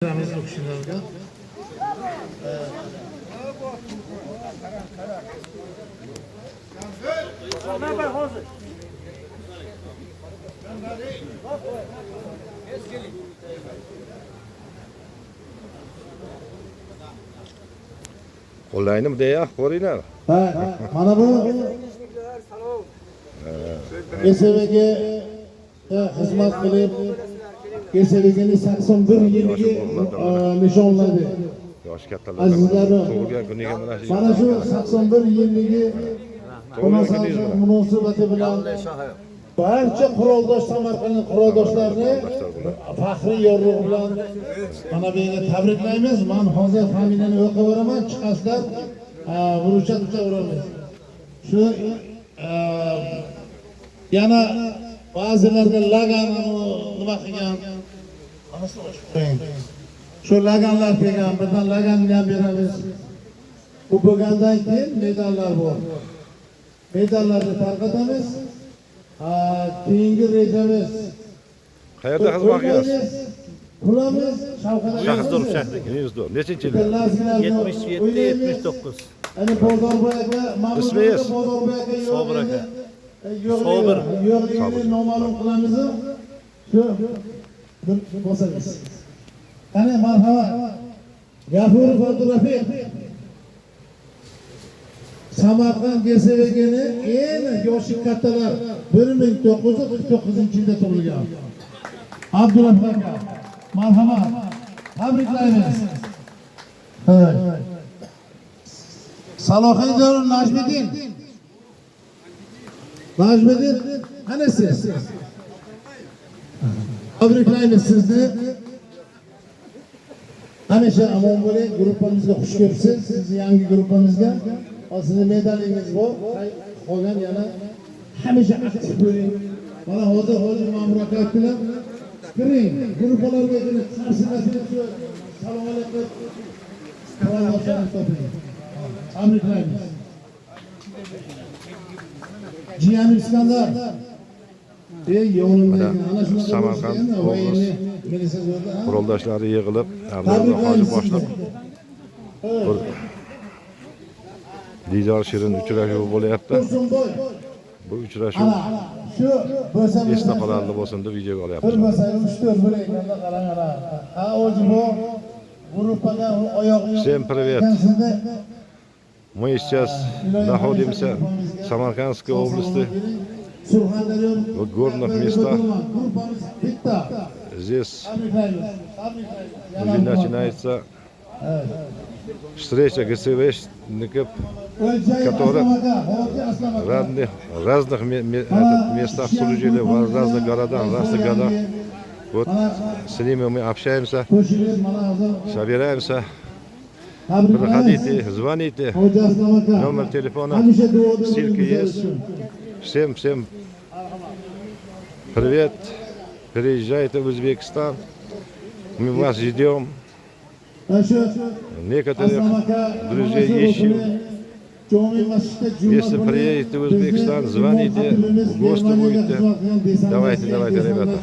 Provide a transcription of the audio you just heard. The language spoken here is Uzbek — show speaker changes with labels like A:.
A: Ramız okşularga.
B: Qo'llayni deya ko'ringlar.
A: Ha, mana bu SV'ga xizmat qilib, SV'ni 81 yilga nishonladi.
B: Yosh
A: Azizlarim,
B: kattalar tug'ilgan kuniga mana shu
A: mana shu 81 yilligi munosabati bilan barcha quroldosh Samarqand quroldoshlarini faxriy yorliq bilan mana bu yerga tabriklaymiz. Men hozir familiyani o'qib beraman, chiqasizlar, burcha uramiz. Shu yana ba'zilarga lagan nima qilgan. Shu laganlar kelgan, birdan laganni ham beramiz. Bu bo'lgandan keyin medallar bor. Medallarni tarqatamiz. Keyingi rejamiz.
B: qayerda xizmat qilasiz?
A: Pulamiz
C: Shahdor shahriga.
B: Nechinchi yil?
C: 77-79.
A: Hani Bozorboyga,
B: İsmingiz?
C: Sobir aka.
A: Sobir. Yo'qligini noma'lum qilamiz. Shu bosamiz. Qani marhamat. Gafurov Abdurafiq. Samarqand GSVG'ni eng yoshi kattalar 1949-yilda tug'ilgan. Abdurafiq aka. Marhamat. Tabriklaymiz. Evet. Salohiddin Najmiddin. Najmiddin, ana siz. Tabriklaymiz sizni. Hamisha omon bo'ling, gruppamizga xush kelibsiz. Sizni yangi gruppamizga. Sizni medalingiz bor. Qolgan yana hamisha aktiv bo'ling. Mana hozir Ma'mur aka bilan kiring, gruppalarga kirib, qarshi-qarshilik shu salom alaykum. Salomlarni toping. Tabriklaymiz. Jiyan İskandar.
B: Samarqand quroldoshlari yig'ilib, Abdulla hoji boshliq diydor shirin uchrashuv bo'lyapti. Bu uchrashuv esda qolarli bo'lsin deb videoga olyapmiz. Всем привет! Мы сейчас находимся в Самаркандской области, в горных местах. Здесь уже начинается встреча ГСВшников, которые в разных местах служили, в разных городах, Вот с ними мы общаемся, собираемся. Приходите, звоните, номер телефона, ссылки есть. Всем привет, приезжайте в Узбекистан, мы вас ждем. Некоторых друзей ищем. Если приедете в Узбекистан, звоните, в гости будете. Давайте, ребята.